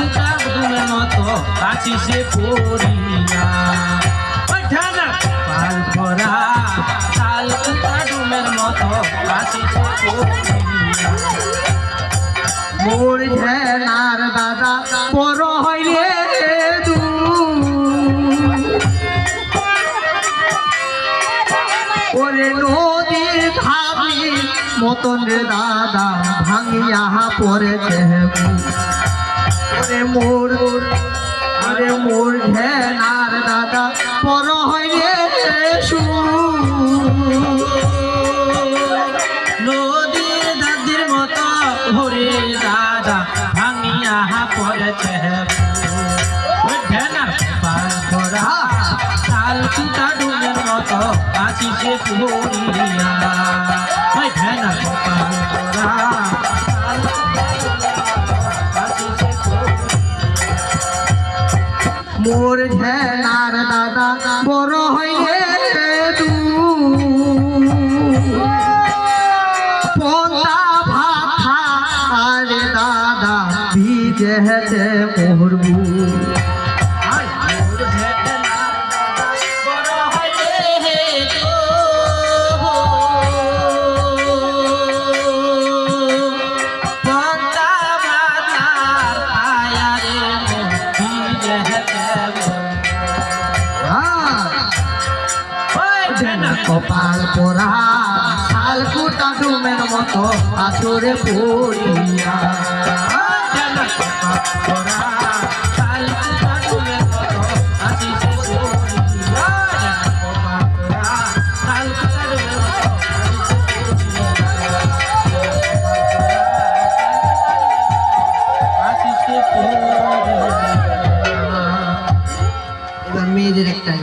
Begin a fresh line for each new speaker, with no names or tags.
কুটা ডুমের মতো আছি সে পড়িয়া পাল ভরা তাল কুটা ডুমের মতো আছি সে পড়িয়া
মোর ঝেনার দাদা বড় হইলে ওরে নদীর ধাবি মতন রে দাদা ভাঙিয়া পড়েছে ওরে মোর ঝেনার দাদা বড় হইলে
নদীর দাদির মতো ভরে দাদা ভাঙিয়া পড়েছে পাল ভরা তাল কুটা ডুমের মতো আছি সে পড়িয়া ঢেনার পাল ভরা
মোর ঝেনার দাদা বড় হইলে পন্তা ভাত আরে দাদা ভিজেছে মোর কপাল পোড়া শাল কুটা ডুমের মতো আসরে পড়িয়া মেয়েদের একটা